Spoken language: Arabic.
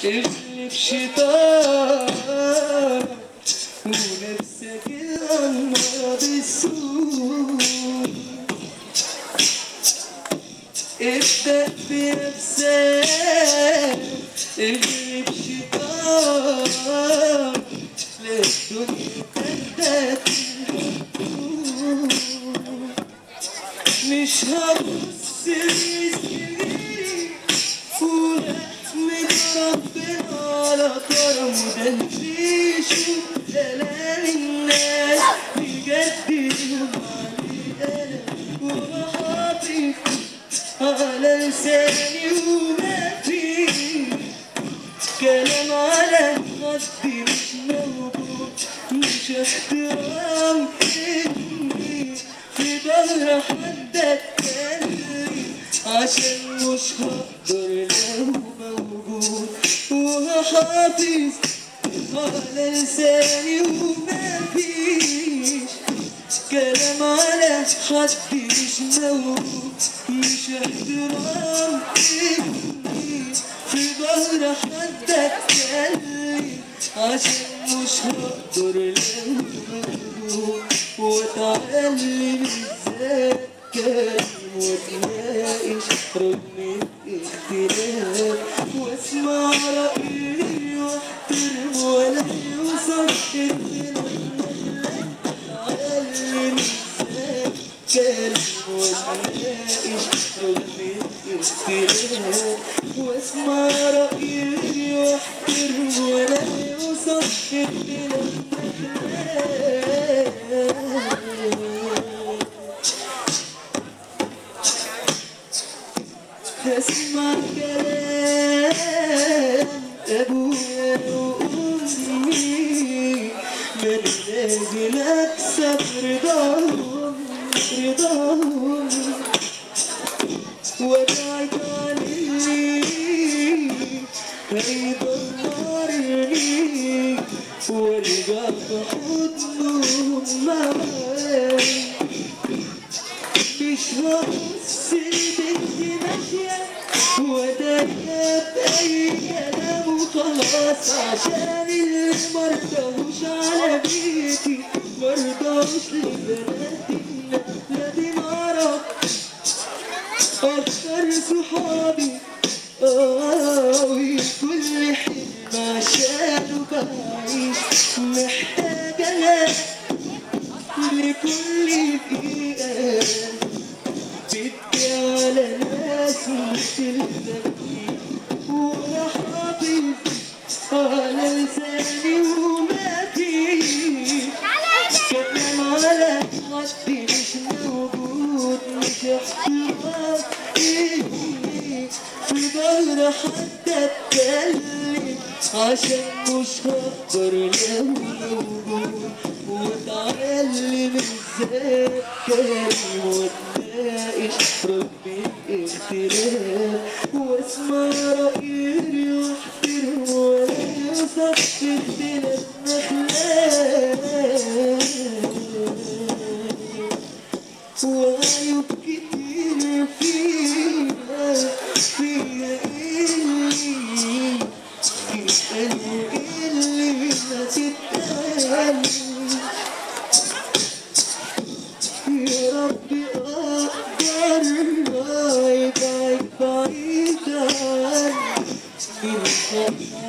اللي بشيطان ونفسك الأمراض السوء. ابدأ بنفسك اللي بشيطان للدنيا تهدك. مش هبص للسنين ونحمد ربنا على كرمه ده نشوف دلال الناس بجد يوم علي أنا ومحاطي على لساني ومفيش كلام على حد مش موجود. مش احترام إني في ظهر حد اتكلم عشان مش هقدر لو موجود. وهحافظ على لساني ومفيش كلام على حد مش موجود. مش احترام إني في ظهر حد اتكلم عشان مش هقدر لو موجود. واتعلم ازاي اتكلم واتناقش رغم الاختلاف واسمع رأيي واحترم ولا يوصل اتعلم ازاي اتكلم واتناقش رغم الاختلاف واسمع رأيي واحترم ولا يوصل اتعلم اسمع كلام ابويا وامي من لازم اكسب رضاهم وابعد عن اللي هيدمرني وارجع في حضنهم معاي. مش هبص لبنتي ماشية واداريها بأي كلام وخلاص عشان اللي مرضاهوش على بيتي مرضاهوش لبناتي. لازم أعرف أختار صحابي وكل حلم عشانه بعيش. محتاجة لكل دقيقة بدي على ناس وتلتقي وحافظ على لساني ومفيش كلام على حد مش موجود. مش احترام إني في ظهر حد اتكلم عشان مش هقدر لو موجود. واتعلم ازاي اتكلم واتناقش رغم الاختلاف واسمع رأيي واحترم ولا يوصف اختلافنا خلاف. وعيوب كتير فيها اللي ما تتقال. يا ربي أقدر أبعد بعيد عني من حياتنا.